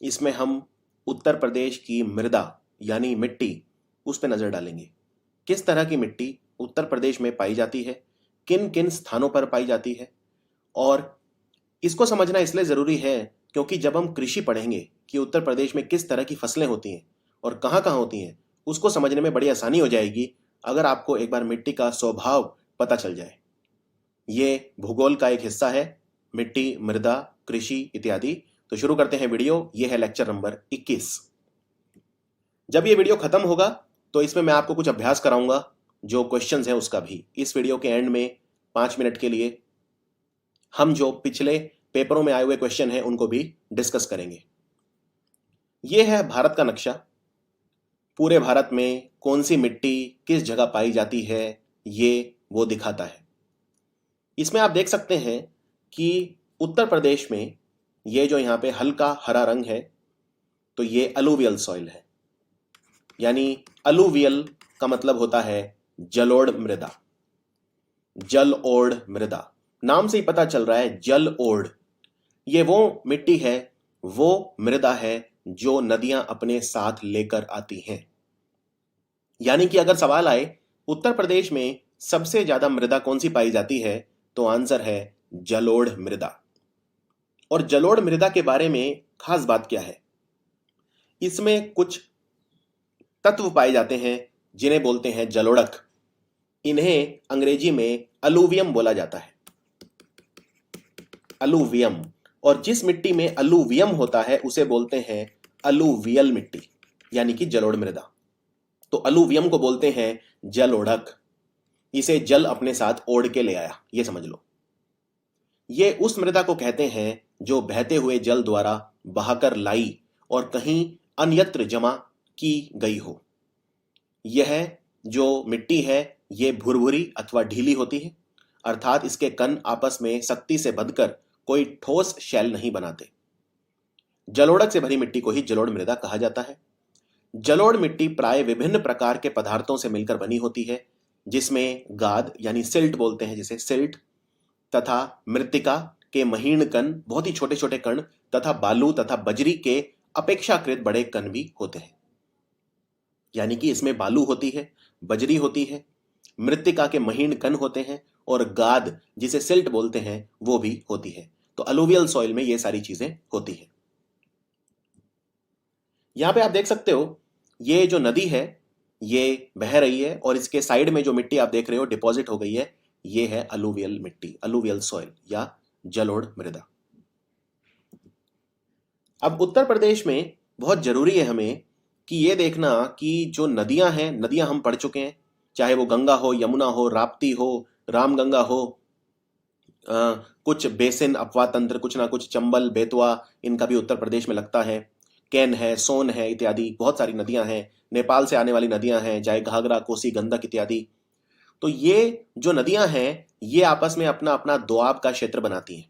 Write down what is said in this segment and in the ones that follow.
इसमें हम उत्तर प्रदेश की मृदा यानी मिट्टी उस पर नज़र डालेंगे। किस तरह की मिट्टी उत्तर प्रदेश में पाई जाती है, किन किन स्थानों पर पाई जाती है। और इसको समझना इसलिए ज़रूरी है क्योंकि जब हम कृषि पढ़ेंगे कि उत्तर प्रदेश में किस तरह की फसलें होती हैं और कहाँ कहाँ होती हैं, उसको समझने में बड़ी आसानी हो जाएगी अगर आपको एक बार मिट्टी का स्वभाव पता चल जाए। ये भूगोल का एक हिस्सा है, मिट्टी, मृदा, कृषि इत्यादि। तो शुरू करते हैं वीडियो। ये है लेक्चर नंबर 21। जब ये वीडियो खत्म होगा तो इसमें मैं आपको कुछ अभ्यास कराऊंगा, जो क्वेश्चंस हैं उसका भी। इस वीडियो के एंड में 5 मिनट के लिए हम जो पिछले पेपरों में आए हुए क्वेश्चन हैं उनको भी डिस्कस करेंगे। ये है भारत का नक्शा। पूरे भारत में कौन सी मिट्टी किस जगह पाई जाती है ये वो दिखाता है। इसमें आप देख सकते हैं कि उत्तर प्रदेश में ये जो यहाँ पे हल्का हरा रंग है तो ये अलूवियल सॉइल है। यानी अलूवियल का मतलब होता है जलोढ़ मृदा, जल ओढ़ मृदा। नाम से ही पता चल रहा है जल ओढ़। ये वो मिट्टी है, वो मृदा है जो नदियां अपने साथ लेकर आती हैं। यानी कि अगर सवाल आए उत्तर प्रदेश में सबसे ज्यादा मृदा कौन सी पाई जाती है तो आंसर है जलोढ़ मृदा। और जलोढ़ मृदा के बारे में खास बात क्या है, इसमें कुछ तत्व पाए जाते हैं जिन्हें बोलते हैं जलोढ़क। इन्हें अंग्रेजी में अलूवियम बोला जाता है, अलूवियम। और जिस मिट्टी में अलूवियम होता है उसे बोलते हैं अलूवियल मिट्टी, यानी कि जलोढ़ मृदा। तो अलूवियम को बोलते हैं जलोढ़क। इसे जल अपने साथ ओढ़ के ले आया, ये समझ लो। ये उस मृदा को कहते हैं जो बहते हुए जल द्वारा बहाकर लाई और कहीं अन्यत्र जमा की गई हो। यह जो मिट्टी है ये भुरभुरी अथवा ढीली होती है, अर्थात इसके कण आपस में सख्ती से बंधकर कोई ठोस शैल नहीं बनाते। जलोढ़क से भरी मिट्टी को ही जलोढ़ मृदा कहा जाता है। जलोढ़ मिट्टी प्राय विभिन्न प्रकार के पदार्थों से मिलकर बनी होती है, जिसमें गाद यानी सिल्ट बोलते हैं जिसे, सिल्ट तथा मृत्तिका के महीन कण, बहुत ही छोटे छोटे कण, तथा बालू तथा बजरी के अपेक्षाकृत बड़े कण भी होते हैं। यानी कि इसमें बालू होती है, बजरी होती है, मृत्तिका के महीन कण होते हैं और गाद जिसे सिल्ट बोलते हैं वो भी होती है। तो अलूवियल सॉइल में ये सारी चीजें होती है। यहां पे आप देख सकते हो ये जो नदी है ये बह रही है और इसके साइड में जो मिट्टी आप देख रहे हो डिपॉजिट हो गई है, ये है अलूवियल मिट्टी, अलूवियल सॉइल या जलोढ़ मृदा। अब उत्तर प्रदेश में बहुत जरूरी है हमें कि ये देखना कि जो नदियां हैं, नदियां हम पढ़ चुके हैं, चाहे वो गंगा हो, यमुना हो, राप्ती हो, रामगंगा हो, कुछ बेसिन अपवा तंत्र, कुछ ना कुछ चंबल, बेतवा, इनका भी उत्तर प्रदेश में लगता है। कैन है, सोन है इत्यादि बहुत सारी नदियां हैं। नेपाल से आने वाली नदियां हैं, चाहे घाघरा, कोसी, गंडक इत्यादि। तो ये जो नदियां हैं ये आपस में अपना अपना दोआब का क्षेत्र बनाती हैं।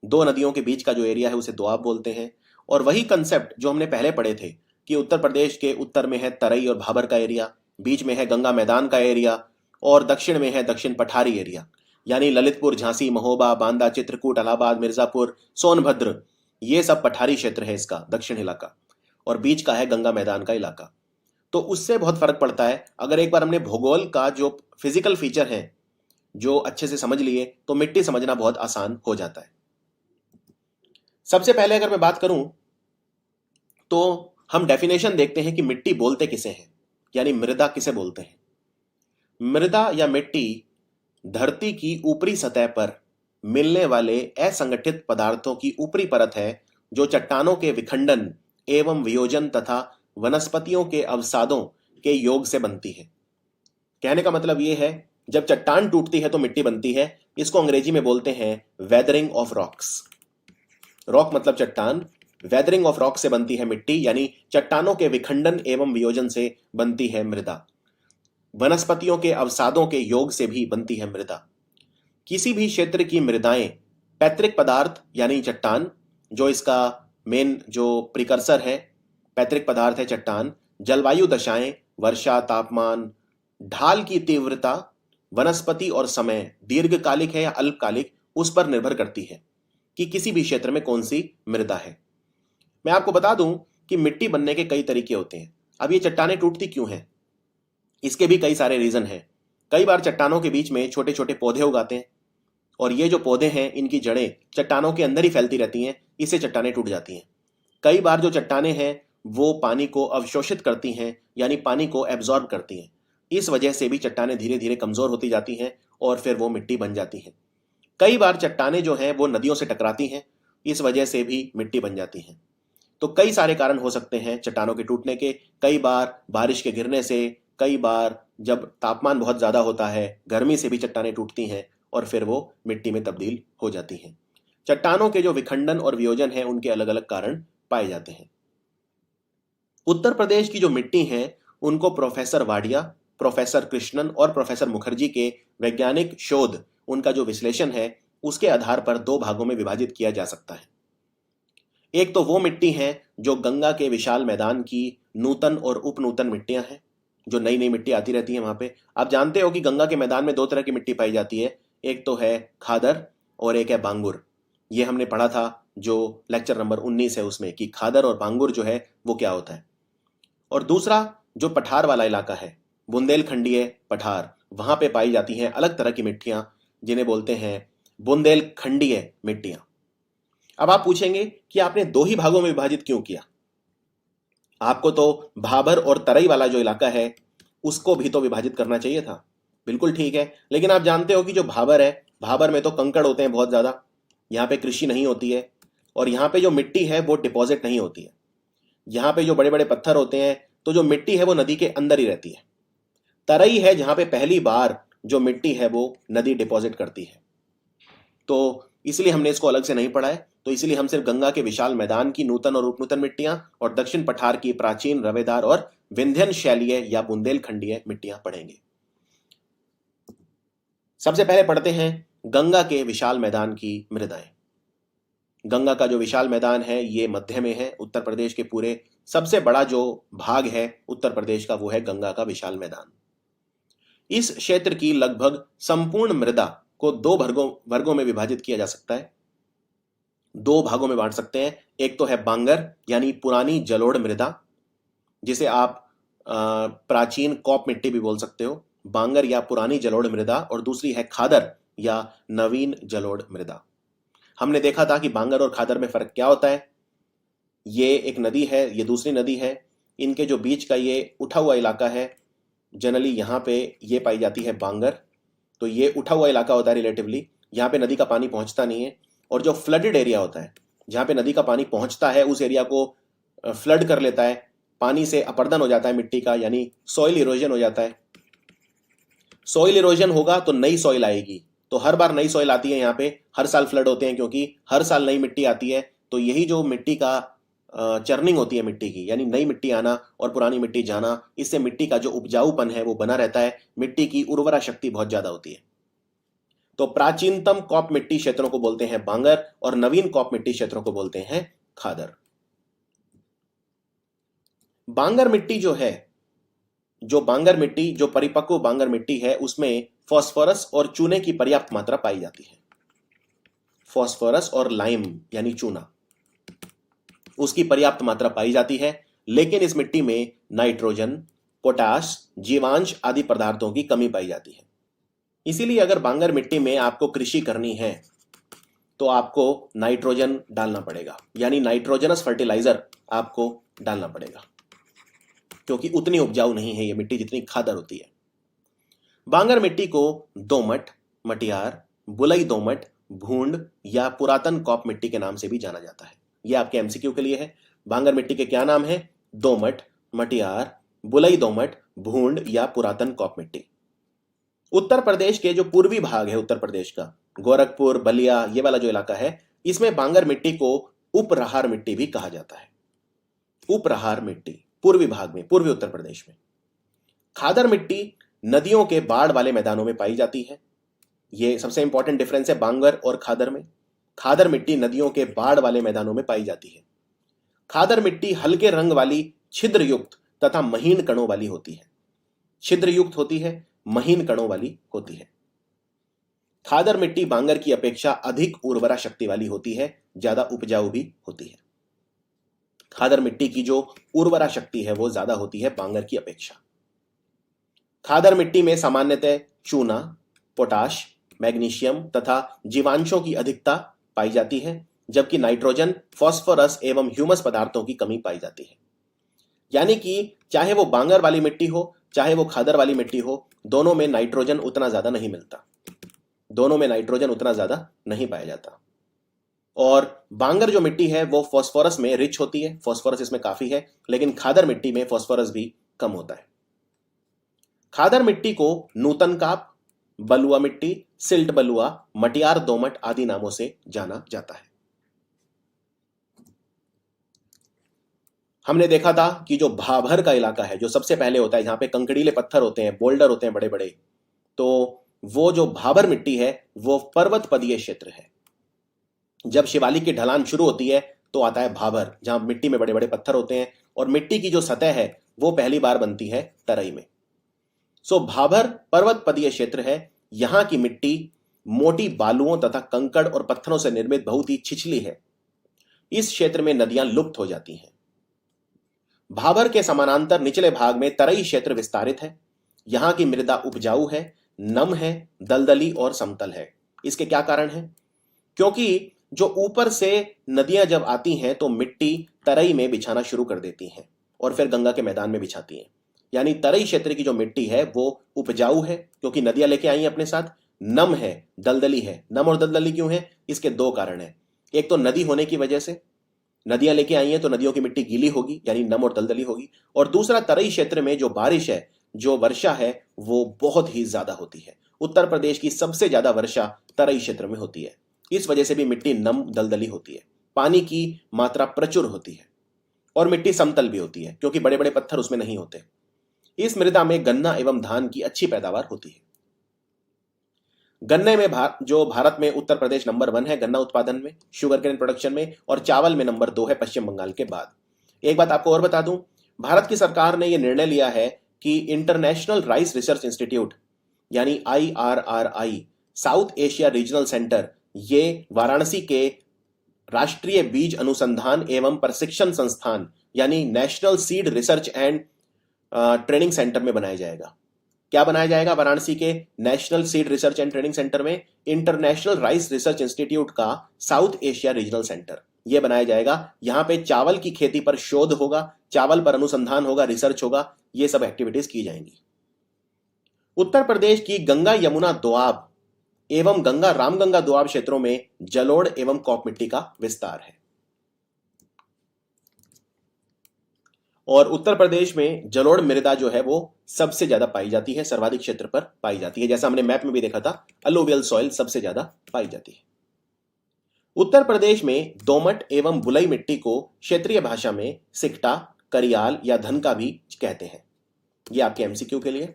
दो नदियों के बीच का जो एरिया है उसे दोआब बोलते हैं। और वही कंसेप्ट जो हमने पहले पढ़े थे कि उत्तर प्रदेश के उत्तर में है तराई और भाबर का एरिया, बीच में है गंगा मैदान का एरिया और दक्षिण में है दक्षिण पठारी एरिया, यानी ललितपुर, झांसी, महोबा, बांदा, चित्रकूट, इलाहाबाद, मिर्जापुर, सोनभद्र, ये सब पठारी क्षेत्र है इसका दक्षिण इलाका। और बीच का है गंगा मैदान का इलाका। तो उससे बहुत फर्क पड़ता है। अगर एक बार हमने भूगोल का जो फिजिकल फीचर है जो अच्छे से समझ लिए तो मिट्टी समझना बहुत आसान हो जाता है। सबसे पहले अगर मैं बात करूं तो हम डेफिनेशन देखते हैं कि मिट्टी बोलते किसे हैं, यानी मृदा किसे बोलते हैं। मृदा या मिट्टी धरती की ऊपरी सतह पर मिलने वाले असंगठित पदार्थों की ऊपरी परत है जो चट्टानों के विखंडन एवं वियोजन तथा वनस्पतियों के अवसादों के योग से बनती है। कहने का मतलब यह है जब चट्टान टूटती है तो मिट्टी बनती है। इसको अंग्रेजी में बोलते हैं वेदरिंग ऑफ रॉक्स। रॉक मतलब चट्टान, वेदरिंग ऑफ रॉक से बनती है मिट्टी, यानी चट्टानों के विखंडन एवं वियोजन से बनती है मृदा। वनस्पतियों के अवसादों के योग से भी बनती है मृदा। किसी भी क्षेत्र की मृदाएं पैतृक पदार्थ यानी चट्टान, जो इसका मेन जो प्रिकर्सर है, पैतृक पदार्थ है चट्टान, जलवायु दशाएं, वर्षा, तापमान, ढाल की तीव्रता, वनस्पति और समय दीर्घकालिक है या अल्पकालिक, उस पर निर्भर करती है कि किसी भी क्षेत्र में कौन सी मृदा है। मैं आपको बता दूं कि मिट्टी बनने के कई तरीके होते हैं। अब ये चट्टानें टूटती क्यों हैं, इसके भी कई सारे रीजन हैं। कई बार चट्टानों के बीच में छोटे छोटे पौधे उगाते हैं और ये जो पौधे हैं इनकी जड़ें चट्टानों के अंदर ही फैलती रहती हैं, इससे चट्टानें टूट जाती हैं। कई बार जो चट्टानें हैं वो पानी को अवशोषित करती हैं, यानी पानी को एब्जॉर्ब करती हैं। इस वजह से भी चट्टानें धीरे धीरे कमजोर होती जाती हैं और फिर वो मिट्टी बन जाती हैं। कई बार चट्टानें जो हैं वो नदियों से टकराती हैं, इस वजह से भी मिट्टी बन जाती हैं। तो कई सारे कारण हो सकते हैं चट्टानों के टूटने के। कई बार बारिश के गिरने से, कई बार जब तापमान बहुत ज़्यादा होता है, गर्मी से भी चट्टानें टूटती हैं और फिर वो मिट्टी में तब्दील हो जाती हैं। चट्टानों के जो विखंडन और वियोजन हैं उनके अलग अलग कारण पाए जाते हैं। उत्तर प्रदेश की जो मिट्टी है उनको प्रोफेसर वाडिया, प्रोफेसर कृष्णन और प्रोफेसर मुखर्जी के वैज्ञानिक शोध, उनका जो विश्लेषण है उसके आधार पर दो भागों में विभाजित किया जा सकता है। एक तो वो मिट्टी है जो गंगा के विशाल मैदान की नूतन और उपनूतन मिट्टियां हैं, जो नई नई मिट्टी आती रहती है वहां पे। आप जानते हो कि गंगा के मैदान में दो तरह की मिट्टी पाई जाती है, एक तो है खादर और एक है बांगुर। ये हमने पढ़ा था जो लेक्चर नंबर 19 है उसमें, कि खादर और बांगुर जो है वो क्या होता है। और दूसरा जो पठार वाला इलाका है, बुंदेलखंडीय पठार, वहां पे पाई जाती हैं अलग तरह की मिट्टियां जिन्हें बोलते हैं बुंदेलखंडीय मिट्टियां। अब आप पूछेंगे कि आपने दो ही भागों में विभाजित क्यों किया, आपको तो भाबर और तराई वाला जो इलाका है उसको भी तो विभाजित करना चाहिए था। बिल्कुल ठीक है, लेकिन आप जानते हो कि जो भाबर है, भाबर में तो कंकड़ होते हैं बहुत ज्यादा, यहाँ पे कृषि नहीं होती है और यहाँ पे जो मिट्टी है वो डिपॉजिट नहीं होती है। यहाँ पे जो बड़े बड़े पत्थर होते हैं, तो जो मिट्टी है वो नदी के अंदर ही रहती है। तराई है जहाँ पे पहली बार जो मिट्टी है वो नदी डिपॉजिट करती है। तो इसलिए हमने इसको अलग से नहीं पढ़ा है। तो इसलिए हम सिर्फ गंगा के विशाल मैदान की नूतन और उपनूतन मिट्टियां और दक्षिण पठार की प्राचीन, रवेदार और विंध्यन शैलीय या बुंदेलखंडीय मिट्टियां पढ़ेंगे। सबसे पहले पढ़ते हैं गंगा के विशाल मैदान की मृदाएं। गंगा का जो विशाल मैदान है ये मध्य में है उत्तर प्रदेश के पूरे। सबसे बड़ा जो भाग है उत्तर प्रदेश का वो है गंगा का विशाल मैदान। इस क्षेत्र की लगभग संपूर्ण मृदा को दो वर्गों में विभाजित किया जा सकता है, दो भागों में बांट सकते हैं। एक तो है बांगर यानी पुरानी जलोढ़ मृदा, जिसे आप प्राचीन कॉप मिट्टी भी बोल सकते हो, बांगर या पुरानी जलोढ़ मृदा। और दूसरी है खादर या नवीन जलोढ़ मृदा। हमने देखा था कि बांगर और खादर में फर्क क्या होता है। ये एक नदी है, ये दूसरी नदी है, इनके जो बीच का ये उठा हुआ इलाका है, जनरली यहाँ पे ये पाई जाती है बांगर। तो ये उठा हुआ इलाका होता है रिलेटिवली, यहाँ पे नदी का पानी पहुंचता नहीं है। और जो फ्लडेड एरिया होता है, जहाँ पे नदी का पानी पहुंचता है, उस एरिया को फ्लड कर लेता है, पानी से अपर्दन हो जाता है मिट्टी का, यानी सॉइल इरोजन हो जाता है। सॉइल इरोजन होगा तो नई सॉइल आएगी, तो हर बार नई सॉइल आती है यहाँ पे, हर साल फ्लड होते हैं क्योंकि हर साल नई मिट्टी आती है। तो यही जो मिट्टी का चर्निंग होती है मिट्टी की, यानी नई मिट्टी आना और पुरानी मिट्टी जाना, इससे मिट्टी का जो उपजाऊपन है वो बना रहता है, मिट्टी की उर्वरा शक्ति बहुत ज्यादा होती है। तो प्राचीनतम कॉप मिट्टी क्षेत्रों को बोलते हैं बांगर और नवीन कॉप मिट्टी क्षेत्रों को बोलते हैं खादर। बांगर मिट्टी जो है, जो बांगर मिट्टी, जो परिपक्व बांगर मिट्टी है, उसमें फास्फोरस और चूने की पर्याप्त मात्रा पाई जाती है। फास्फोरस और लाइम यानी चूना, उसकी पर्याप्त मात्रा पाई जाती है। लेकिन इस मिट्टी में नाइट्रोजन, पोटाश, जीवांश आदि पदार्थों की कमी पाई जाती है। इसीलिए अगर बांगर मिट्टी में आपको कृषि करनी है तो आपको नाइट्रोजन डालना पड़ेगा, यानी नाइट्रोजनस फर्टिलाइजर आपको डालना पड़ेगा, क्योंकि उतनी उपजाऊ नहीं है ये मिट्टी जितनी खादर होती है। बांगर मिट्टी को दोमट, मटियार, बुलई दोमट, भूंड या पुरातन कॉप मिट्टी के नाम से भी जाना जाता है। यह आपके एमसीक्यू के लिए है। बांगर मिट्टी के क्या नाम है? दोमट, मटियार, बुलई दोमट, भूंड या पुरातन कॉप मिट्टी। उत्तर प्रदेश के जो पूर्वी भाग है उत्तर प्रदेश का, गोरखपुर, बलिया, ये वाला जो इलाका है, इसमें बांगर मिट्टी को उपरहार मिट्टी भी कहा जाता है। उपरहार मिट्टी पूर्वी भाग में, पूर्वी उत्तर प्रदेश में। खादर मिट्टी नदियों के बाढ़ वाले मैदानों में पाई जाती है। यह सबसे इंपॉर्टेंट डिफरेंस है बांगर और खादर में। खादर मिट्टी नदियों के बाढ़ वाले मैदानों में पाई जाती है। खादर मिट्टी हल्के रंग वाली, छिद्र युक्त तथा महीन कणों वाली होती है। छिद्र युक्त होती है, महीन कणों वाली होती है। खादर मिट्टी बांगर की अपेक्षा अधिक उर्वरा शक्ति वाली होती है, ज्यादा उपजाऊ भी होती है। खादर मिट्टी की जो उर्वरा शक्ति है वो ज्यादा होती है बांगर की अपेक्षा। खादर मिट्टी में सामान्यतः चूना, पोटाश, मैग्नीशियम तथा जीवांशों की अधिकता पाई जाती है, जबकि नाइट्रोजन, फास्फोरस एवं ह्यूमस पदार्थों की कमी पाई जाती है। यानी कि चाहे वो बांगर वाली मिट्टी हो चाहे वो खादर वाली मिट्टी हो, दोनों में नाइट्रोजन उतना ज्यादा नहीं मिलता, दोनों में नाइट्रोजन उतना ज्यादा नहीं पाया जाता। और बांगर जो मिट्टी है वो फास्फोरस में रिच होती है, फास्फोरस इसमें काफी है, लेकिन खादर मिट्टी में फास्फोरस भी कम होता है। खादर मिट्टी को नूतन काप, बलुआ मिट्टी, सिल्ट बलुआ, मटियार दोमट आदि नामों से जाना जाता है। हमने देखा था कि जो भाभर का इलाका है, जो सबसे पहले होता है, जहां पे कंकड़ीले पत्थर होते हैं, बोल्डर होते हैं बड़े बड़े, तो वो जो भाभर मिट्टी है वो पर्वत पदीय क्षेत्र है। जब शिवालिक की ढलान शुरू होती है तो आता है भाभर, जहां मिट्टी में बड़े बड़े पत्थर होते हैं और मिट्टी की जो सतह है वो पहली बार बनती है तराई में। सो भाभर पर्वत पदीय क्षेत्र है। यहां की मिट्टी मोटी बालुओं तथा कंकड़ और पत्थरों से निर्मित बहुत ही छिछली है। इस क्षेत्र में नदियां लुप्त हो जाती हैं। भाभर के समानांतर निचले भाग में तराई क्षेत्र विस्तारित है। यहां की मृदा उपजाऊ है, नम है, दलदली और समतल है। इसके क्या कारण है? क्योंकि जो ऊपर से नदियां जब आती हैं तो मिट्टी तराई में बिछाना शुरू कर देती हैं और फिर गंगा के मैदान में बिछाती हैं। यानी तराई क्षेत्र की जो मिट्टी है वो उपजाऊ है क्योंकि नदियां लेके आई हैं अपने साथ, नम है, दलदली है। नम और दलदली क्यों है? इसके दो कारण हैं। एक तो नदी होने की वजह से, नदियां लेके आई हैं तो नदियों की मिट्टी गीली होगी यानी नम और दलदली होगी, और दूसरा तराई क्षेत्र में जो बारिश है, जो वर्षा है, वो बहुत ही ज्यादा होती है। उत्तर प्रदेश की सबसे ज्यादा वर्षा तराई क्षेत्र में होती है। इस वजह से भी मिट्टी नम दलदली होती है, पानी की मात्रा प्रचुर होती है और मिट्टी समतल भी होती है क्योंकि बड़े बड़े पत्थर उसमें नहीं होते। इस मृदा में गन्ना एवं धान की अच्छी पैदावार होती है। गन्ने में जो भारत में उत्तर प्रदेश नंबर 1 है गन्ना उत्पादन में, शुगर केन प्रोडक्शन में, और चावल में नंबर 2 है पश्चिम बंगाल के बाद। एक बात आपको और बता दूं, भारत की सरकार ने यह निर्णय लिया है कि इंटरनेशनल राइस रिसर्च इंस्टीट्यूट यानी IRRI, south Asia regional centre, ये वाराणसी के राष्ट्रीय बीज अनुसंधान एवं प्रशिक्षण संस्थान यानी national seed research and training centre में बनाया जाएगा। क्या बनाया जाएगा? वाराणसी के national seed research and training centre में इंटरनेशनल राइस रिसर्च इंस्टीट्यूट का साउथ एशिया रीजनल सेंटर यह बनाया जाएगा। यहां पे चावल की खेती पर शोध होगा, चावल पर अनुसंधान होगा, रिसर्च होगा, ये सब एक्टिविटीज की जाएंगी। उत्तर प्रदेश की गंगा यमुना दोआब एवं गंगा रामगंगा दोआब क्षेत्रों में जलोढ़ एवं कॉप मिट्टी का विस्तार है। और उत्तर प्रदेश में जलोढ़ मृदा जो है वो सबसे ज्यादा पाई जाती है, सर्वाधिक क्षेत्र पर पाई जाती है। जैसा हमने मैप में भी देखा था, अलोवियल सॉइल सबसे ज्यादा पाई जाती है। उत्तर प्रदेश में दोमट एवं बुलई मिट्टी को क्षेत्रीय भाषा में सिकटा, करियाल या धनका भी कहते हैं। यह आपके MCQ के लिए।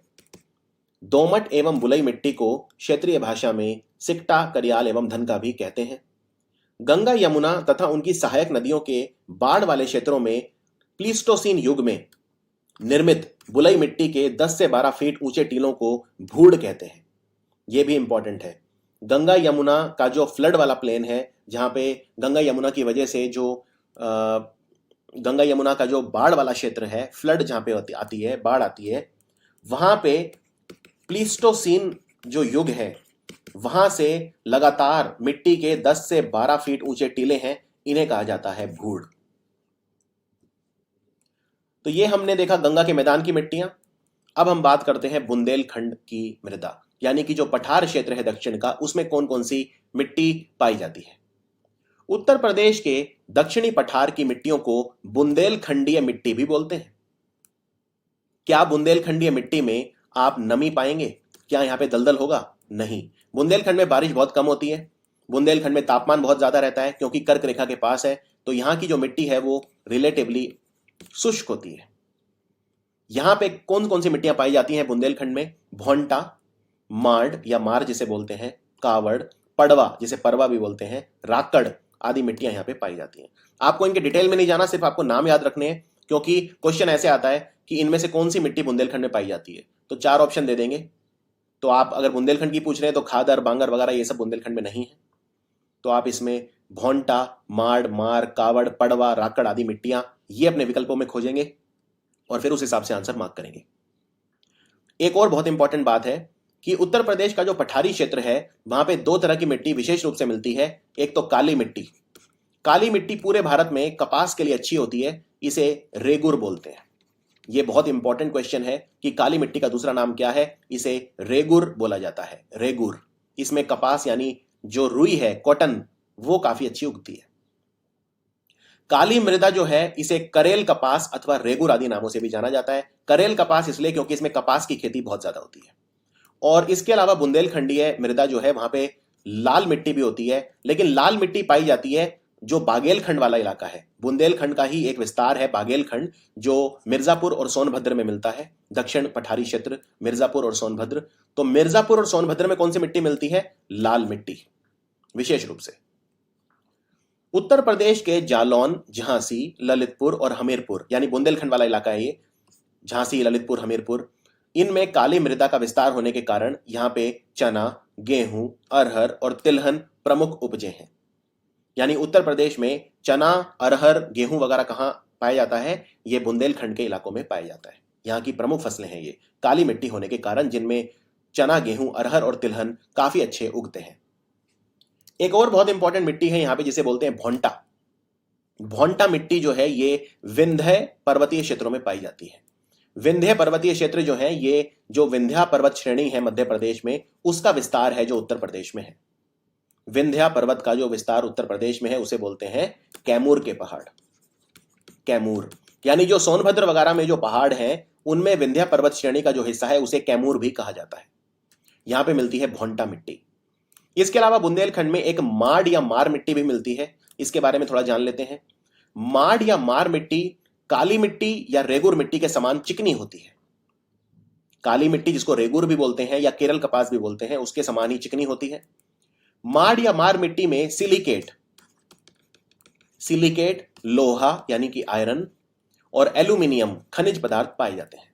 दोमट एवं बुलई मिट्टी को क्षेत्रीय भाषा में सिकटा, करियाल एवं धनका भी कहते हैं। गंगा यमुना तथा उनकी सहायक नदियों के बाढ़ वाले क्षेत्रों में प्लीस्टोसीन युग में निर्मित बुलई मिट्टी के 10 से 12 फीट ऊंचे टीलों को भूड़ कहते हैं। यह भी इंपॉर्टेंट है। गंगा यमुना का जो फ्लड वाला प्लेन है, जहां पे गंगा यमुना की वजह से जो गंगा यमुना का जो बाढ़ वाला क्षेत्र है, फ्लड जहां पे आती है, बाढ़ आती है, वहां पे प्लीस्टोसीन जो युग है, वहां से लगातार मिट्टी के 10 से 12 फीट ऊंचे टीले हैं, इन्हें कहा जाता है भूड़। तो ये हमने देखा गंगा के मैदान की मिट्टियां। अब हम बात करते हैं बुंदेलखंड की मृदा, यानी कि जो पठार क्षेत्र है दक्षिण का, उसमें कौन कौन सी मिट्टी पाई जाती है। उत्तर प्रदेश के दक्षिणी पठार की मिट्टियों को बुंदेलखंडीय मिट्टी भी बोलते हैं। क्या बुंदेलखंडीय मिट्टी में आप नमी पाएंगे? क्या यहां पे दलदल होगा? नहीं। बुंदेलखंड में बारिश बहुत कम होती है, बुंदेलखंड में तापमान बहुत ज्यादा रहता है क्योंकि कर्क रेखा के पास है, तो यहां की जो मिट्टी है वो रिलेटिवली शुष्क होती है। यहां पे कौन कौन सी मिट्टियां पाई जाती हैं बुंदेलखंड में? भोंटा, मार्ड या मार जिसे बोलते हैं, कावड़, पड़वा जिसे परवा भी बोलते हैं, राकड़ आदि मिट्टियां यहां पे पाई जाती हैं। आपको इनके डिटेल में नहीं जाना, सिर्फ आपको नाम याद रखने हैं क्योंकि क्वेश्चन ऐसे आता है कि इनमें से कौन सी मिट्टी बुंदेलखंड में पाई जाती है, तो 4 ऑप्शन दे देंगे। तो आप अगर बुंदेलखंड की पूछ रहे हैं तो खादर, बांगर वगैरह ये सब बुंदेलखंड में नहीं है, तो आप इसमें भोंटा, मार्ड, मार, कावड़, पड़वा, राकड़ आदि मिट्टियां ये अपने विकल्पों में खोजेंगे और फिर उस हिसाब से आंसर मार्क करेंगे। एक और बहुत इंपॉर्टेंट बात है कि उत्तर प्रदेश का जो पठारी क्षेत्र है वहां पे दो तरह की मिट्टी विशेष रूप से मिलती है। एक तो काली मिट्टी। काली मिट्टी पूरे भारत में कपास के लिए अच्छी होती है, इसे रेगुर बोलते हैं। यह बहुत इंपॉर्टेंट क्वेश्चन है कि काली मिट्टी का दूसरा नाम क्या है। इसे रेगुर बोला जाता है, रेगुर। इसमें कपास यानी जो रुई है, कॉटन, वो काफी अच्छी उगती है। काली मृदा जो है इसे करेल कपास अथवा रेगुर आदि नामों से भी जाना जाता है। करेल कपास इसलिए क्योंकि इसमें कपास की खेती बहुत ज्यादा होती है। और इसके अलावा बुंदेलखंडीय मृदा जो है वहां पे लाल मिट्टी भी होती है, लेकिन लाल मिट्टी पाई जाती है जो बागेलखंड वाला इलाका है। बुंदेलखंड का ही एक विस्तार है बागेलखंड, जो मिर्जापुर और सोनभद्र में मिलता है। दक्षिण पठारी क्षेत्र मिर्जापुर और सोनभद्र। तो मिर्जापुर और सोनभद्र में कौन सी मिट्टी मिलती है? लाल मिट्टी विशेष रूप से। उत्तर प्रदेश के जालौन, झांसी, ललितपुर और हमीरपुर, यानी बुंदेलखंड वाला इलाका है ये, झांसी, ललितपुर, हमीरपुर, इनमें काली मृदा का विस्तार होने के कारण यहां पे चना, गेहूं, अरहर और तिलहन प्रमुख उपजे हैं। यानी उत्तर प्रदेश में चना, अरहर, गेहूं वगैरह कहां पाया जाता है? ये बुंदेलखंड के इलाकों में पाया जाता है। यहाँ की प्रमुख फसलें हैं ये, काली मिट्टी होने के कारण, जिनमें चना, गेहूं, अरहर और तिलहन काफी अच्छे उगते हैं। एक और बहुत इंपॉर्टेंट मिट्टी है यहाँ पे जिसे बोलते हैं भोंटा। भोंटा मिट्टी जो है ये विंध्य पर्वतीय क्षेत्रों में पाई जाती है। विंध्य पर्वतीय क्षेत्र जो है, ये जो विंध्या पर्वत श्रेणी है मध्य प्रदेश में, उसका विस्तार है जो उत्तर प्रदेश में है। विंध्या पर्वत का जो विस्तार उत्तर प्रदेश में है उसे बोलते हैं कैमूर के पहाड़। कैमूर यानी जो सोनभद्र वगैरह में जो पहाड़ हैं उनमें विंध्या पर्वत श्रेणी का जो हिस्सा है उसे कैमूर भी कहा जाता है। यहां पे मिलती है भोंटा मिट्टी। इसके अलावा बुंदेलखंड में एक माड़ या मार मिट्टी भी मिलती है। इसके बारे में थोड़ा जान लेते हैं। माड़ या मार मिट्टी काली मिट्टी या रेगुर मिट्टी के समान चिकनी होती है। काली मिट्टी जिसको रेगुर भी बोलते हैं या केरल कपास भी बोलते हैं, उसके समान ही चिकनी होती है। माड़ या मार मिट्टी में सिलिकेट लोहा यानी कि आयरन और एल्यूमिनियम खनिज पदार्थ पाए जाते हैं।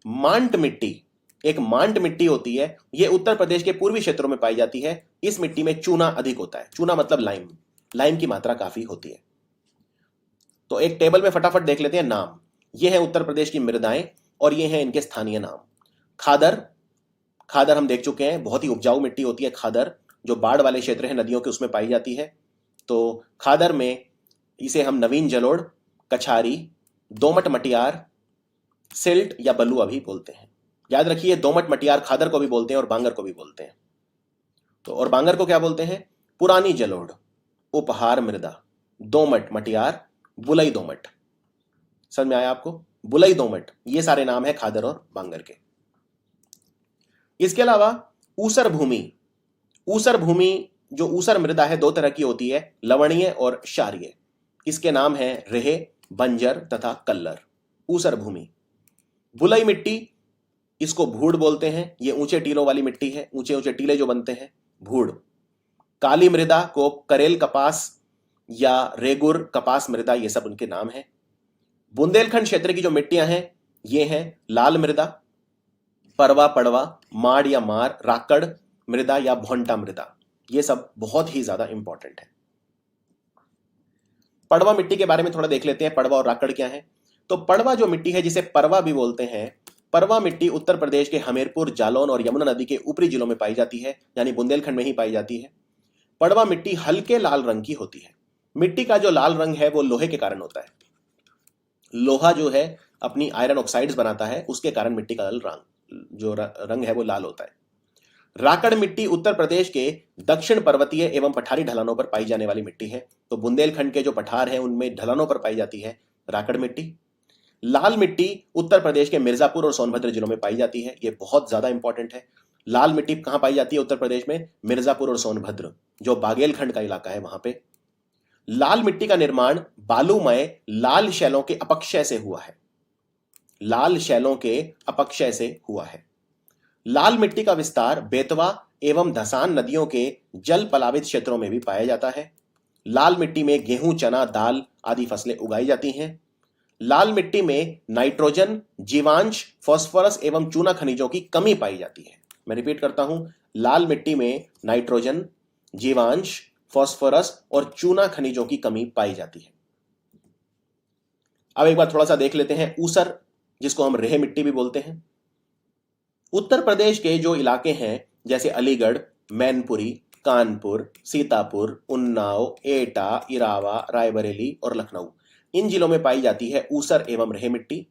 मांट मिट्टी एक मांट मिट्टी होती है, यह उत्तर प्रदेश के पूर्वी क्षेत्रों में पाई जाती है। इस मिट्टी में चूना अधिक होता है। चूना मतलब लाइम, लाइम की मात्रा काफी होती है। तो एक टेबल में फटाफट देख लेते हैं नाम। ये है उत्तर प्रदेश की मृदाएं और ये हैं इनके स्थानीय नाम। खादर, खादर हम देख चुके हैं, बहुत ही उपजाऊ मिट्टी होती है खादर, जो बाढ़ वाले क्षेत्र हैं नदियों के उसमें पाई जाती है। तो खादर में इसे हम नवीन जलोढ़, कछारी, दोमट मटियार, सिल्ट या बलुआ भी बोलते हैं। याद रखिए, दोमट मटियार खादर को भी बोलते हैं और बांगर को भी बोलते हैं। तो और बांगर को क्या बोलते हैं? पुरानी जलोढ़, उपहार मृदा, दोमट मटियार, बुलई दोमट। समझ में आया आपको? बुलई दोमट, ये सारे नाम है खादर और बांगर के। इसके अलावा ऊसर भूमि, ऊसर भूमि जो ऊसर मृदा है दो तरह की होती है, लवणीय और क्षारीय। इसके नाम है रेहे, बंजर तथा कल्लर। ऊसर भूमि। बुलई मिट्टी, इसको भूड़ बोलते हैं। ये ऊंचे टीलों वाली मिट्टी है, ऊंचे ऊंचे टीले जो बनते हैं, भूड़। काली मृदा को करेल कपास या रेगुर कपास मृदा, ये सब उनके नाम हैं। बुंदेलखंड क्षेत्र की जो मिट्टियां हैं ये हैं लाल मृदा, परवा पड़वा, माड़ या मार, राकड़ मृदा या भोंटा मृदा। ये सब बहुत ही ज्यादा इंपॉर्टेंट है। पड़वा मिट्टी के बारे में थोड़ा देख लेते हैं। पड़वा और राकड़ क्या है? तो पड़वा जो मिट्टी है जिसे परवा भी बोलते हैं, परवा मिट्टी उत्तर प्रदेश के हमीरपुर, जालौन और यमुना नदी के ऊपरी जिलों में पाई जाती है, यानी बुंदेलखंड में ही पाई जाती है। पड़वा मिट्टी हल्के लाल रंग की होती है। मिट्टी का जो लाल रंग है वो लोहे के कारण होता है। लोहा जो है अपनी आयरन ऑक्साइड्स बनाता है, उसके कारण मिट्टी का रंग है वो लाल होता है। राकड़ मिट्टी उत्तर प्रदेश के दक्षिण पर्वतीय एवं पठारी ढलानों पर पाई जाने वाली मिट्टी है। तो बुंदेलखंड के जो पठार हैं उनमें ढलानों पर पाई जाती है राकड़ मिट्टी। लाल मिट्टी उत्तर प्रदेश के मिर्जापुर और सोनभद्र जिलों में पाई जाती है। ये बहुत ज्यादा इंपॉर्टेंट है। लाल मिट्टी कहां पाई जाती है उत्तर प्रदेश में? मिर्जापुर और सोनभद्र, जो बागेलखंड का इलाका है वहां पे। लाल मिट्टी का निर्माण बालूमय लाल शैलों के अपक्षय से हुआ है। लाल शैलों के अपक्षय से हुआ है। लाल मिट्टी का विस्तार बेतवा एवं धसान नदियों के जल पलावित क्षेत्रों में भी पाया जाता है। लाल मिट्टी में गेहूं, चना, दाल आदि फसलें उगाई जाती हैं। लाल मिट्टी में नाइट्रोजन, जीवांश, फास्फोरस एवं चूना खनिजों की कमी पाई जाती है। मैं रिपीट करता हूं, लाल मिट्टी में नाइट्रोजन, जीवांश, फास्फोरस और चूना खनिजों की कमी पाई जाती है। अब एक बार थोड़ा सा देख लेते हैं ऊसर, जिसको हम रेह मिट्टी भी बोलते हैं। उत्तर प्रदेश के जो इलाके हैं जैसे अलीगढ़, मैनपुरी, कानपुर, सीतापुर, उन्नाव, एटा, इरावा, रायबरेली और लखनऊ, इन जिलों में पाई जाती है ऊसर एवं रेह मिट्टी।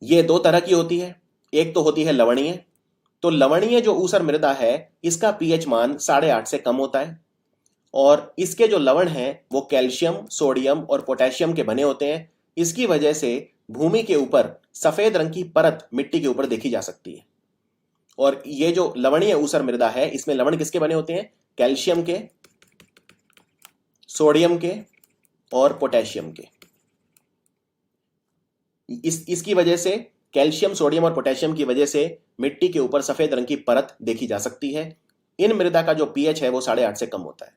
ये दो तरह की होती है, एक तो होती है लवणीय। तो लवणीय जो ऊसर मृदा है इसका पीएच मान 8.5 से कम होता है, और इसके जो लवण हैं वो कैल्शियम, सोडियम और पोटेशियम के बने होते हैं। इसकी वजह से भूमि के ऊपर सफेद रंग की परत मिट्टी के ऊपर देखी जा सकती है। और ये जो लवणीय ऊसर मृदा है इसमें लवण किसके बने होते हैं? कैल्शियम के, सोडियम के और पोटेशियम के। इसकी वजह से कैल्शियम, सोडियम और पोटेशियम की वजह से मिट्टी के ऊपर सफेद रंग की परत देखी जा सकती है। इन मृदा का जो पीएच है वो 8.5 से कम होता है।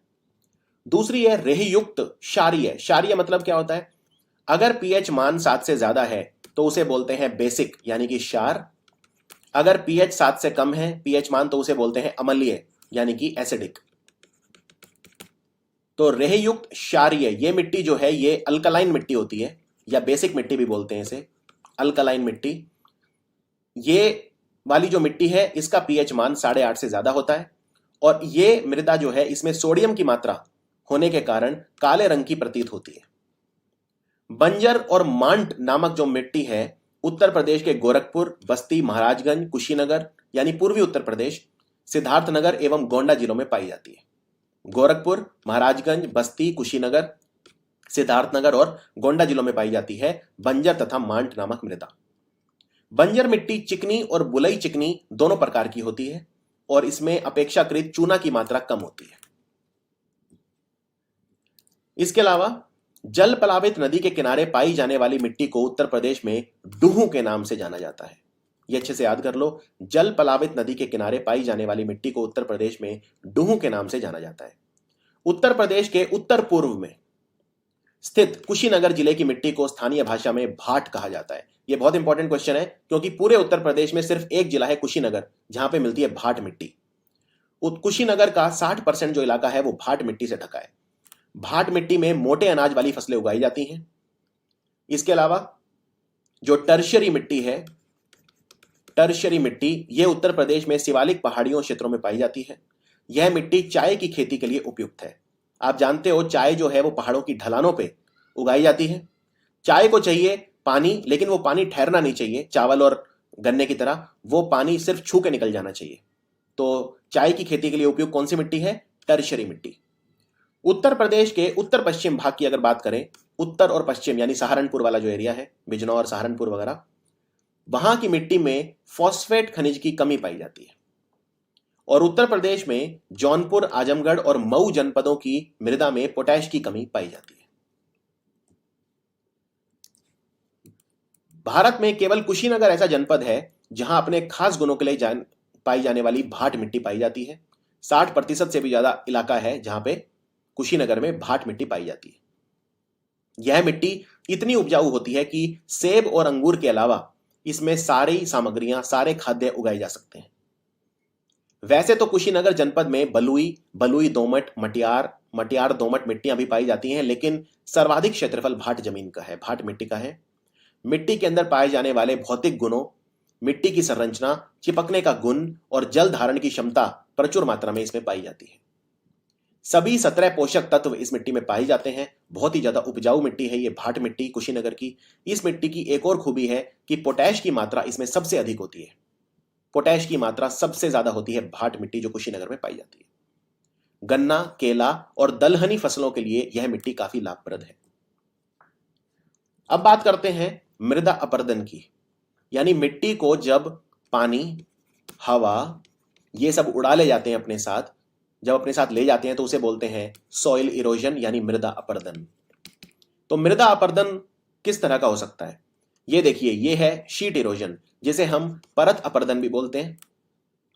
दूसरी है रेहयुक्त क्षारीय। क्षारीय मतलब क्या होता है? अगर पीएच मान 7 से ज्यादा है तो उसे बोलते हैं बेसिक यानी कि क्षार। अगर पीएच 7 से कम है पीएच मान तो उसे बोलते हैं अम्लीय यानी कि एसिडिक। तो रेहयुक्त क्षारीय ये मिट्टी जो है ये अल्कलाइन मिट्टी होती है, या बेसिक मिट्टी भी बोलते हैं इसे, अल्कलाइन मिट्टी। ये वाली जो मिट्टी है इसका पीएच मान 8.5 से ज्यादा होता है, और ये मृदा जो है इसमें सोडियम की मात्रा होने के कारण काले रंग की प्रतीत होती है। बंजर और मांट नामक जो मिट्टी है उत्तर प्रदेश के गोरखपुर, बस्ती, महाराजगंज, कुशीनगर यानी पूर्वी उत्तर प्रदेश, सिद्धार्थनगर एवं गोंडा जिलों में पाई जाती है। गोरखपुर, महाराजगंज, बस्ती, कुशीनगर, सिद्धार्थनगर और गोंडा जिलों में पाई जाती है बंजर तथा मांट नामक मृदा। बंजर मिट्टी चिकनी और बुलई चिकनी दोनों प्रकार की होती है, और इसमें अपेक्षाकृत चूना की मात्रा कम होती है। इसके अलावा जल प्लावित नदी के किनारे पाई जाने वाली मिट्टी को उत्तर प्रदेश में डूहू के नाम से जाना जाता है। यह अच्छे से याद कर लो, जल प्लावित नदी के किनारे पाई जाने वाली मिट्टी को उत्तर प्रदेश में डूहू के नाम से जाना जाता है। उत्तर प्रदेश के उत्तर पूर्व में स्थित कुशीनगर जिले की मिट्टी को स्थानीय भाषा में भाट कहा जाता है। यह बहुत इंपॉर्टेंट क्वेश्चन है, क्योंकि पूरे उत्तर प्रदेश में सिर्फ एक जिला है कुशीनगर जहां पे मिलती है भाट मिट्टी। कुशीनगर का 60% जो इलाका है वो भाट मिट्टी से ढका है। भाट मिट्टी में मोटे अनाज वाली फसलें उगाई जाती हैं। इसके अलावा जो टर्शियरी मिट्टी है, टर्शियरी मिट्टी ये उत्तर प्रदेश में शिवालिक पहाड़ियों क्षेत्रों में पाई जाती है। यह मिट्टी चाय की खेती के लिए उपयुक्त है। आप जानते हो चाय जो है वो पहाड़ों की ढलानों पे उगाई जाती है। चाय को चाहिए पानी, लेकिन वो पानी ठहरना नहीं चाहिए चावल और गन्ने की तरह, वो पानी सिर्फ छू के निकल जाना चाहिए। तो चाय की खेती के लिए उपयुक्त कौन सी मिट्टी है? टर्शियरी मिट्टी। उत्तर प्रदेश के उत्तर पश्चिम भाग की अगर बात करें, उत्तर और पश्चिम यानी सहारनपुर वाला जो एरिया है, बिजनौर, सहारनपुर वगैरह, वहां की मिट्टी में फॉस्फेट खनिज की कमी पाई जाती है। और उत्तर प्रदेश में जौनपुर, आजमगढ़ और मऊ जनपदों की मृदा में पोटैश की कमी पाई जाती है। भारत में केवल कुशीनगर ऐसा जनपद है जहां अपने खास गुणों के लिए पाई जाने वाली भाट मिट्टी पाई जाती है। 60% से भी ज्यादा इलाका है जहां पे कुशीनगर में भाट मिट्टी पाई जाती है। यह मिट्टी इतनी उपजाऊ होती है कि सेब और अंगूर के अलावा इसमें सारी सामग्रियां, सारे खाद्य उगाए जा सकते हैं। वैसे तो कुशीनगर जनपद में बलुई दोमट, मटियार दोमट मिट्टियां भी पाई जाती हैं, लेकिन सर्वाधिक क्षेत्रफल भाट जमीन का है, भाट मिट्टी का है। मिट्टी के अंदर पाए जाने वाले भौतिक गुणों, मिट्टी की संरचना, चिपकने का गुण और जल धारण की क्षमता प्रचुर मात्रा में इसमें पाई जाती है। सभी 17 पोषक तत्व इस मिट्टी में पाए जाते हैं। बहुत ही ज्यादा उपजाऊ मिट्टी है ये भाट मिट्टी कुशीनगर की। इस मिट्टी की एक और खूबी है कि पोटैश की मात्रा इसमें सबसे अधिक होती है। पोटैश की मात्रा सबसे ज्यादा होती है भाट मिट्टी जो कुशीनगर में पाई जाती है। गन्ना, केला और दलहनी फसलों के लिए यह मिट्टी काफी लाभप्रद है। अब बात करते हैं मृदा अपर्दन की, यानी मिट्टी को जब पानी, हवा ये सब उड़ा ले जाते हैं अपने साथ, जब अपने साथ ले जाते हैं तो उसे बोलते हैं सॉइल इरोजन यानी मृदा अपर्दन। तो मृदा अपर्दन किस तरह का हो सकता है? ये देखिए, ये है शीट इरोजन, जिसे हम परत अपर्दन भी बोलते हैं।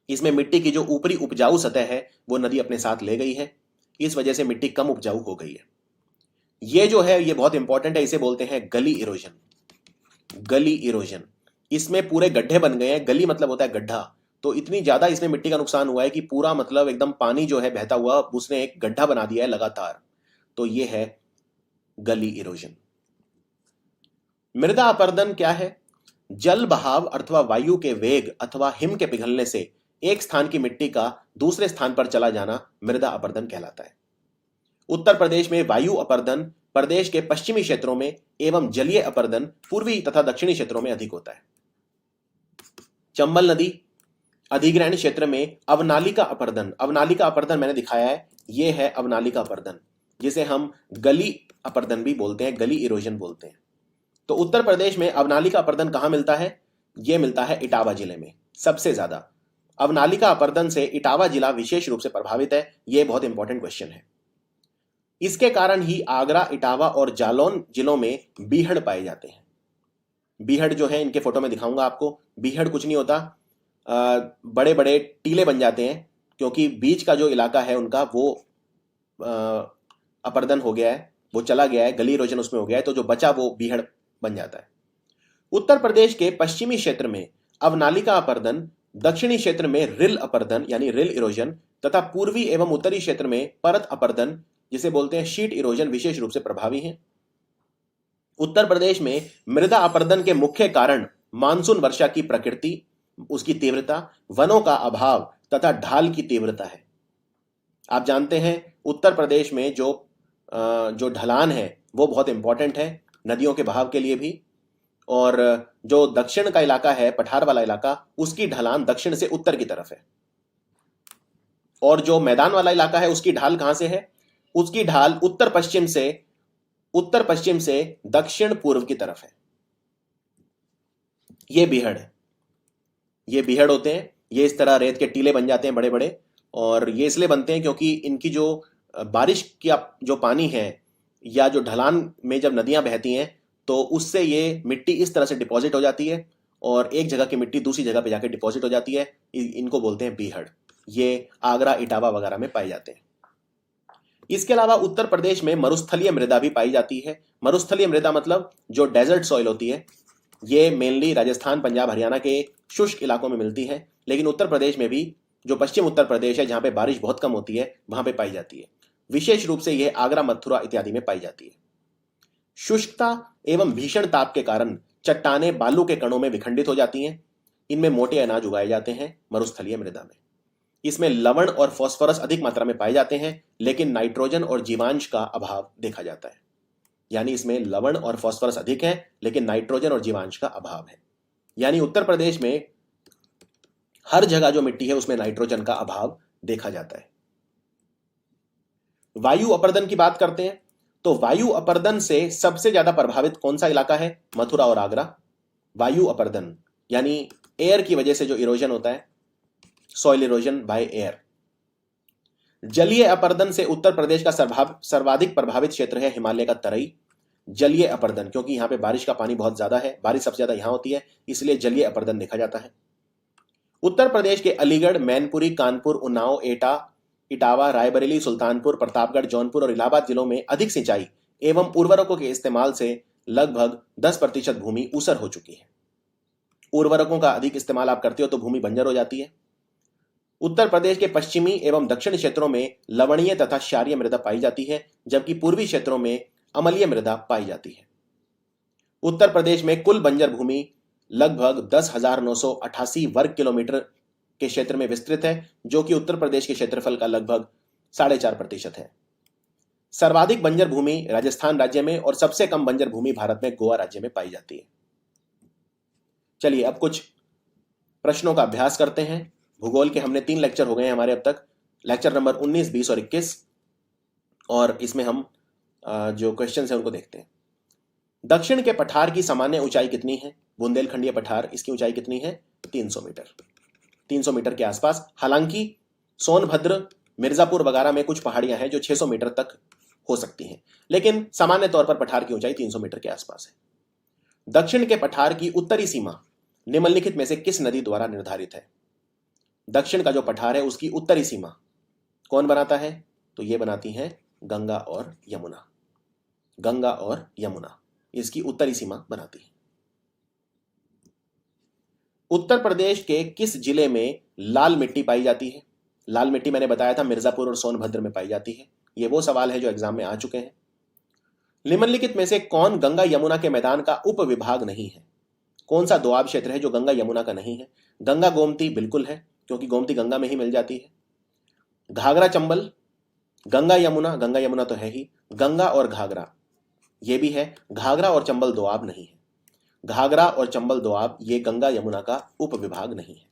इसमें मिट्टी की जो ऊपरी उपजाऊ सतह है वो नदी अपने साथ ले गई है, इस वजह से मिट्टी कम उपजाऊ हो गई है। ये जो है ये बहुत इंपॉर्टेंट है, इसे बोलते हैं गली इरोजन। गली इरोजन, इसमें पूरे गड्ढे बन गए हैं। गली मतलब होता है गड्ढा। तो इतनी ज्यादा इसमें मिट्टी का नुकसान हुआ है कि पूरा मतलब एकदम पानी जो है बहता हुआ उसने एक गड्ढा बना दिया है लगातार। तो ये है गली इरोजन। मृदा अपरदन क्या है? जल बहाव अथवा वायु के वेग अथवा हिम के पिघलने से एक स्थान की मिट्टी का दूसरे स्थान पर चला जाना मृदा अपरदन कहलाता है। उत्तर प्रदेश में वायु अपरदन प्रदेश के पश्चिमी क्षेत्रों में एवं जलीय अपरदन पूर्वी तथा दक्षिणी क्षेत्रों में अधिक होता है। चंबल नदी अधिग्रहण क्षेत्र में अवनालिका अपरदन मैंने दिखाया है, यह है अवनालिका अपरदन, जिसे हम गली अपरदन भी बोलते हैं, गली इरोजन बोलते हैं। तो उत्तर प्रदेश में अवनालिका अपरदन कहां मिलता है? यह मिलता है इटावा जिले में सबसे ज्यादा। अवनालिका अपरदन से इटावा जिला विशेष रूप से प्रभावित है। यह बहुत इंपॉर्टेंट क्वेश्चन है। इसके कारण ही आगरा, इटावा और जालौन जिलों में बीहड़ पाए जाते हैं। बीहड़ जो है, इनके फोटो में दिखाऊंगा आपको। बीहड़ कुछ नहीं होता, बड़े बड़े टीले बन जाते हैं, क्योंकि बीच का जो इलाका है उनका वो अपरदन हो गया है, वो चला गया है, गली इरोजन उसमें हो गया है, तो जो बचा वो बीहड़ बन जाता है। उत्तर प्रदेश के पश्चिमी क्षेत्र में अवनालिका अपरदन, दक्षिणी क्षेत्र में रिल अपरदन यानी रिल इरोजन तथा पूर्वी एवं उत्तरी क्षेत्र में परत अपरदन जिसे बोलते हैं शीट इरोजन विशेष रूप से प्रभावी हैं। उत्तर प्रदेश में मृदा अपरदन के मुख्य कारण मानसून वर्षा की प्रकृति, उसकी तीव्रता, वनों का अभाव तथा ढाल की तीव्रता है। आप जानते हैं उत्तर प्रदेश में जो ढलान है वो बहुत इंपॉर्टेंट है नदियों के बहाव के लिए भी, और जो दक्षिण का इलाका है, पठार वाला इलाका, उसकी ढलान दक्षिण से उत्तर की तरफ है, और जो मैदान वाला इलाका है उसकी ढाल कहां से है? उसकी ढाल उत्तर पश्चिम से दक्षिण पूर्व की तरफ है। ये बीहड़ है, ये बीहड़ होते हैं, ये इस तरह रेत के टीले बन जाते हैं बड़े बड़े, और ये इसलिए बनते हैं क्योंकि इनकी जो बारिश की जो पानी है या जो ढलान में जब नदियां बहती हैं तो उससे ये मिट्टी इस तरह से डिपॉजिट हो जाती है और एक जगह की मिट्टी दूसरी जगह पे जाके डिपॉजिट हो जाती है। इनको बोलते हैं बीहड़। ये आगरा, इटावा वगैरह में पाए जाते हैं। इसके अलावा उत्तर प्रदेश में मरुस्थलीय मृदा भी पाई जाती है। मरुस्थलीय मृदा मतलब जो डेजर्ट सॉइल होती है, ये मेनली राजस्थान, पंजाब, हरियाणा के शुष्क इलाकों में मिलती है, लेकिन उत्तर प्रदेश में भी जो पश्चिम उत्तर प्रदेश है जहां पे बारिश बहुत कम होती है वहां पे पाई जाती है। विशेष रूप से यह आगरा, मथुरा इत्यादि में पाई जाती है। शुष्कता एवं भीषण ताप के कारण चट्टाने बालू के कणों में विखंडित हो जाती हैं। इनमें मोटे अनाज उगाए जाते हैं मरुस्थलीय मृदा में। इसमें लवण और फास्फोरस अधिक मात्रा में पाए जाते हैं, लेकिन नाइट्रोजन और जीवांश का अभाव देखा जाता है। यानी इसमें लवण और फास्फोरस अधिक है लेकिन नाइट्रोजन और जीवांश का अभाव है। यानी उत्तर प्रदेश में हर जगह जो मिट्टी है उसमें नाइट्रोजन का अभाव देखा जाता है। वायु अपरदन की बात करते हैं तो वायु अपरदन से सबसे ज्यादा प्रभावित कौन सा इलाका है? मथुरा और आगरा। वायु अपरदन यानी एयर की वजह से जो इरोजन होता है, सॉइल इरोजन बाय एयर। जलीय अपरदन से उत्तर प्रदेश का सर्वाधिक प्रभावित क्षेत्र है हिमालय का तराई। जलीय अपरदन क्योंकि यहां पे बारिश का पानी बहुत ज्यादा है, बारिश सबसे ज्यादा यहां होती है, इसलिए जलीय अपरदन देखा जाता है। उत्तर प्रदेश के अलीगढ़, मैनपुरी, कानपुर, उन्नाव, एटा, इटावा, रायबरेली, सुल्तानपुर, प्रतापगढ़, जौनपुर और इलाहाबाद जिलों में अधिक सिंचाई एवं उर्वरकों के इस्तेमाल से लगभग 10% भूमि ऊसर हो चुकी है। उर्वरकों का अधिक इस्तेमाल आप करते हो तो भूमि बंजर हो जाती है। उत्तर प्रदेश के पश्चिमी एवं दक्षिण क्षेत्रों में लवणीय तथा क्षारीय मृदा पाई जाती है, जबकि पूर्वी क्षेत्रों में अम्लीय मृदा पाई जाती है। उत्तर प्रदेश में कुल बंजर भूमि लगभग 10,988 वर्ग किलोमीटर के क्षेत्र में विस्तृत है, जो कि उत्तर प्रदेश के क्षेत्रफल का लगभग 4.5% है। सर्वाधिक बंजर भूमि राजस्थान राज्य में और सबसे कम बंजर भूमि भारत में गोवा राज्य में पाई जाती है। चलिए अब कुछ प्रश्नों का अभ्यास करते हैं। भूगोल के हमने 3 लेक्चर हो गए हैं हमारे अब तक, लेक्चर नंबर 19, 20 और 21, और इसमें हम जो क्वेश्चन है उनको देखते हैं। दक्षिण के पठार की सामान्य ऊंचाई कितनी है? बुंदेलखंडीय पठार, इसकी ऊंचाई कितनी है? 300 मीटर, 300 मीटर के आसपास। हालांकि सोनभद्र, मिर्जापुर वगैरह में कुछ पहाड़ियां हैं जो 600 मीटर तक हो सकती हैं, लेकिन सामान्य तौर पर पठार की ऊंचाई 300 मीटर के आसपास है। दक्षिण के पठार की उत्तरी सीमा निम्नलिखित में से किस नदी द्वारा निर्धारित है? दक्षिण का जो पठार है उसकी उत्तरी सीमा कौन बनाता है? तो ये बनाती हैं गंगा और यमुना। गंगा और यमुना इसकी उत्तरी सीमा बनाती है। उत्तर प्रदेश के किस जिले में लाल मिट्टी पाई जाती है? लाल मिट्टी मैंने बताया था मिर्जापुर और सोनभद्र में पाई जाती है। ये वो सवाल है जो एग्जाम में आ चुके हैं। निम्नलिखित में से कौन गंगा यमुना के मैदान का उपविभाग नहीं है? कौन सा दोआब क्षेत्र है जो गंगा यमुना का नहीं है? गंगा गोमती बिल्कुल है, क्योंकि गोमती गंगा में ही मिल जाती है। घाघरा चंबल, गंगा यमुना तो है ही, गंगा और घाघरा ये भी है। घाघरा और चंबल दोआब नहीं है। घाघरा और चंबल दोआब ये गंगा यमुना का उपविभाग नहीं है।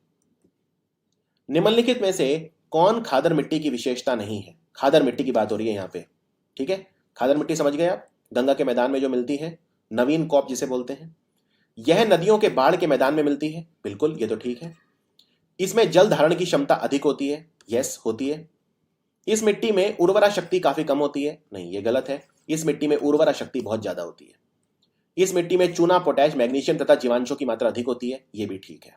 निम्नलिखित में से कौन खादर मिट्टी की विशेषता नहीं है? खादर मिट्टी की बात हो रही है यहाँ पे, ठीक है। खादर मिट्टी समझ गए आप, गंगा के मैदान में जो मिलती है, नवीन कॉप जिसे बोलते हैं। यह नदियों के बाढ़ के मैदान में मिलती है, बिल्कुल ये तो ठीक है। इसमें जल धारण की क्षमता अधिक होती है, यस होती है। इस मिट्टी में उर्वरा शक्ति काफी कम होती है, नहीं ये गलत है। इस मिट्टी में उर्वरा शक्ति बहुत ज्यादा होती है। इस मिट्टी में चूना, पोटैश, मैग्नीशियम तथा जीवांशों की मात्रा अधिक होती है, ये भी ठीक है।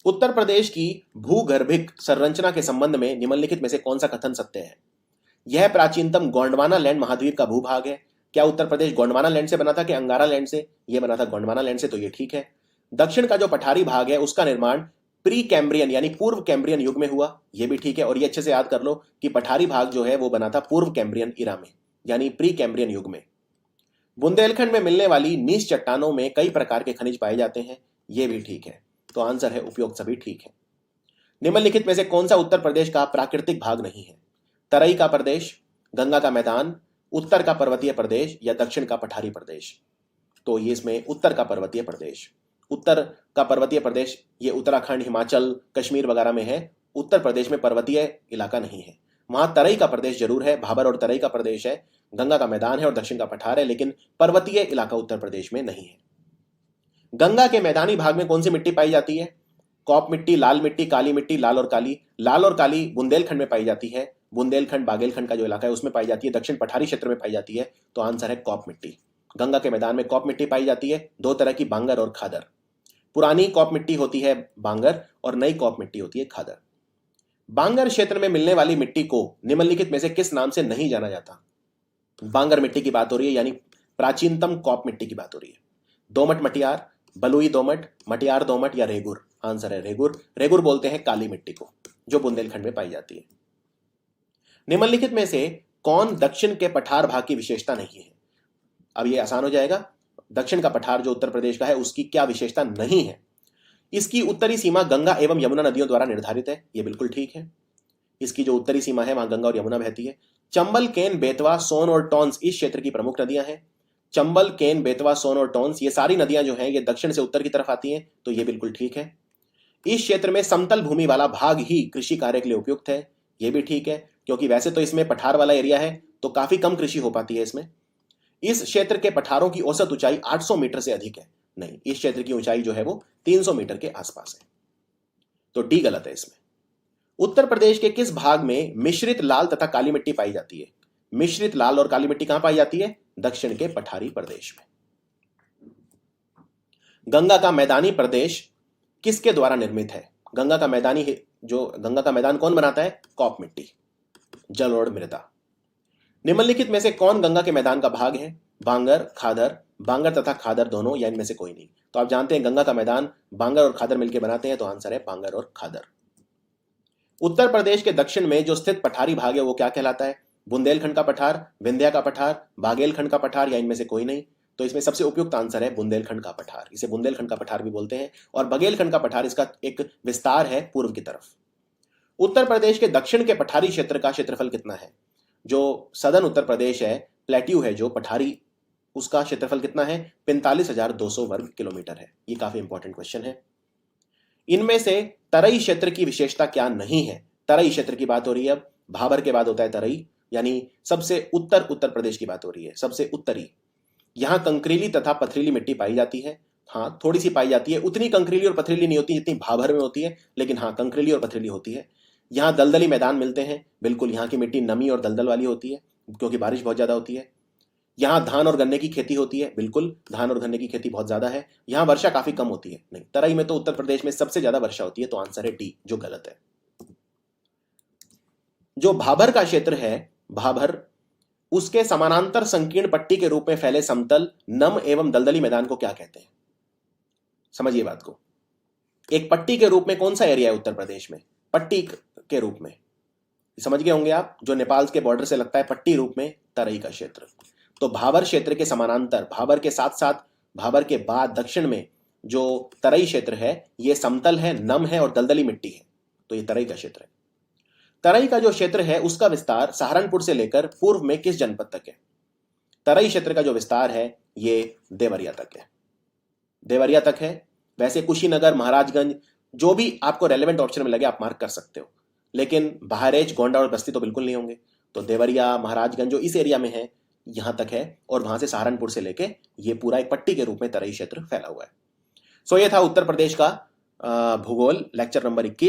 उत्तर प्रदेश की भूगर्भिक संरचना के संबंध में निम्नलिखित में से कौन सा कथन सत्य है? यह प्राचीनतम गोंडवाना लैंड महाद्वीप का भूभाग है। क्या उत्तर प्रदेश गोंडवाना लैंड से बना था कि अंगारा लैंड से? यह बना था गोंडवाना लैंड से, तो ये ठीक है। दक्षिण का जो पठारी भाग है उसका निर्माण प्री कैम्ब्रियन यानी पूर्व कैम्ब्रियन युग में हुआ, यह भी ठीक है। और ये अच्छे से याद कर लो कि पठारी भाग जो है वो बना था पूर्व कैम्ब्रियन इरा में, यानी प्री कैम्ब्रियन युग में। बुंदेलखंड में मिलने वाली नीच चट्टानों में कई प्रकार के खनिज पाए जाते हैं, यह भी ठीक है। तो आंसर है उपयुक्त सभी ठीक है। निम्नलिखित में से कौन सा उत्तर प्रदेश का प्राकृतिक भाग नहीं है? तराई का प्रदेश, गंगा का मैदान, उत्तर का पर्वतीय प्रदेश या दक्षिण का पठारी प्रदेश? तो ये इसमें उत्तर का पर्वतीय प्रदेश। उत्तर का पर्वतीय प्रदेश ये उत्तराखंड, हिमाचल, कश्मीर वगैरह में है। उत्तर प्रदेश में पर्वतीय इलाका नहीं है। वहां तराई का प्रदेश जरूर है, भाबर और तराई का प्रदेश है, गंगा का मैदान है और दक्षिण का पठार है, लेकिन पर्वतीय इलाका उत्तर प्रदेश में नहीं है। गंगा के मैदानी भाग में कौन सी मिट्टी पाई जाती है? कॉप मिट्टी, लाल मिट्टी, काली मिट्टी, लाल और काली। लाल और काली बुंदेलखंड में पाई जाती है, बुंदेलखंड बागेलखंड का जो इलाका है उसमें पाई जाती है, दक्षिण पठारी क्षेत्र में पाई जाती है। तो आंसर है कॉप मिट्टी। गंगा के मैदान में कॉप मिट्टी पाई जाती है, दो तरह की, बांगर और खादर। पुरानी कॉप मिट्टी होती है बांगर और नई कॉप मिट्टी होती है खादर। बांगर क्षेत्र में मिलने वाली मिट्टी को निम्नलिखित में से किस नाम से नहीं जाना जाता? बांगर मिट्टी की बात हो रही है, यानी प्राचीनतम कॉप मिट्टी की बात हो रही है। दोमट मटियार, बलुई दोमट, मटियार दोमट या रेगुर? आंसर है रेगुर। रेगुर बोलते हैं काली मिट्टी को, जो बुंदेलखंड में पाई जाती है। निम्नलिखित में से कौन दक्षिण के पठार भाग की विशेषता नहीं है? अब ये आसान हो जाएगा। दक्षिण का पठार जो उत्तर प्रदेश का है उसकी क्या विशेषता नहीं है? इसकी उत्तरी सीमा गंगा एवं यमुना नदियों द्वारा निर्धारित है, यह बिल्कुल ठीक है। इसकी जो उत्तरी सीमा है वहां गंगा और यमुना बहती है। चंबल, केन, बेतवा, सोन और टॉन्स इस क्षेत्र की प्रमुख नदियां हैं। चंबल, केन, बेतवा, सोन और टॉन्स ये सारी नदियां जो हैं ये दक्षिण से उत्तर की तरफ आती हैं, तो ये बिल्कुल ठीक है। इस क्षेत्र में समतल भूमि वाला भाग ही कृषि कार्य के लिए उपयुक्त है, ये भी ठीक है, क्योंकि वैसे तो इसमें पठार वाला एरिया है तो काफी कम कृषि हो पाती है इसमें। इस क्षेत्र के पठारों की औसत ऊंचाई 800 मीटर से अधिक है, नहीं, इस क्षेत्र की ऊंचाई जो है वो 300 मीटर के आसपास है, तो डी गलत है इसमें। उत्तर प्रदेश के किस भाग में मिश्रित लाल तथा काली मिट्टी पाई जाती है? मिश्रित लाल और काली मिट्टी कहां पाई जाती है? दक्षिण के पठारी प्रदेश में। गंगा का मैदानी प्रदेश किसके द्वारा निर्मित है? गंगा का मैदान कौन बनाता है? कॉप मिट्टी, जल और मृदा। निम्नलिखित में से कौन गंगा के मैदान का भाग है? बांगर, खादर, बांगर तथा खादर दोनों या इनमें से कोई नहीं? तो आप जानते हैं गंगा का मैदान बांगर और खादर मिलकर बनाते हैं, तो आंसर है बांगर और खादर। उत्तर प्रदेश के दक्षिण में जो स्थित पठारी भाग है वो क्या कहलाता है? बुंदेलखंड का पठार, विंध्या का पठार, बागेलखंड का पठार या इनमें से कोई नहीं? तो इसमें सबसे उपयुक्त आंसर है बुंदेलखंड का पठार। इसे बुंदेलखंड का पठार भी बोलते हैं, और बघेलखंड का पठार इसका एक विस्तार है पूर्व की तरफ। उत्तर प्रदेश के दक्षिण के पठारी क्षेत्र का क्षेत्रफल कितना है? जो सदर्न उत्तर प्रदेश है, प्लेट्यू है जो पठारी, उसका क्षेत्रफल कितना है? 45,200 वर्ग किलोमीटर है। ये काफी इंपॉर्टेंट क्वेश्चन है। इनमें से तराई क्षेत्र की विशेषता क्या नहीं है? तराई क्षेत्र की बात हो रही है, अब भाबर के बाद होता है तराई, यानी सबसे उत्तर प्रदेश की बात हो रही है, सबसे उत्तरी। यहां कंकरीली तथा पथरीली मिट्टी पाई जाती है। हाँ, थोड़ी सी पाई जाती है, उतनी कंकरीली और पथरीली नहीं होती जितनी भाबर में होती है, लेकिन हाँ कंकरीली और पथरीली होती है। यहाँ दलदली मैदान मिलते हैं, बिल्कुल, यहाँ की मिट्टी नमी और दलदल वाली होती है क्योंकि बारिश बहुत ज्यादा होती है। यहाँ धान और गन्ने की खेती होती है, बिल्कुल, धान और गन्ने की खेती बहुत ज्यादा है। यहाँ वर्षा काफी कम होती है, नहीं, तराई में तो उत्तर प्रदेश में सबसे ज्यादा वर्षा होती है, तो आंसर है डी, जो गलत है। जो भाबर का क्षेत्र है, भाबर, उसके समानांतर संकीर्ण पट्टी के रूप में फैले समतल, नम एवं दलदली मैदान को क्या कहते हैं? समझिए बात को। एक पट्टी के रूप में कौन सा एरिया है उत्तर प्रदेश में? पट्टी के रूप में, समझ गए होंगे आप, जो नेपाल के बॉर्डर से लगता है पट्टी रूप में, तराई का क्षेत्र। तो भाबर क्षेत्र के समानांतर, भाबर के साथ साथ, भाबर के बाद दक्षिण में जो तराई क्षेत्र है ये समतल है, नम है और दलदली मिट्टी है, तो ये तराई का क्षेत्र है। तराई का जो क्षेत्र है उसका विस्तार सहारनपुर से लेकर पूर्व में किस जनपद तक है? तराई क्षेत्र का जो विस्तार है ये देवरिया तक है, देवरिया तक है। वैसे कुशीनगर, महाराजगंज, जो भी आपको रेलेवेंट ऑप्शन में लगे आप मार्क कर सकते हो, लेकिन बहराइच, गोंडा और बस्ती तो बिल्कुल नहीं होंगे। तो देवरिया, महाराजगंज जो इस एरिया में है यहां तक है, और वहां से सहारनपुर से लेके ये पूरा एक पट्टी के रूप में तराई क्षेत्र फैला हुआ है। सो ये था उत्तर प्रदेश का भूगोल लेक्चर नंबर 21।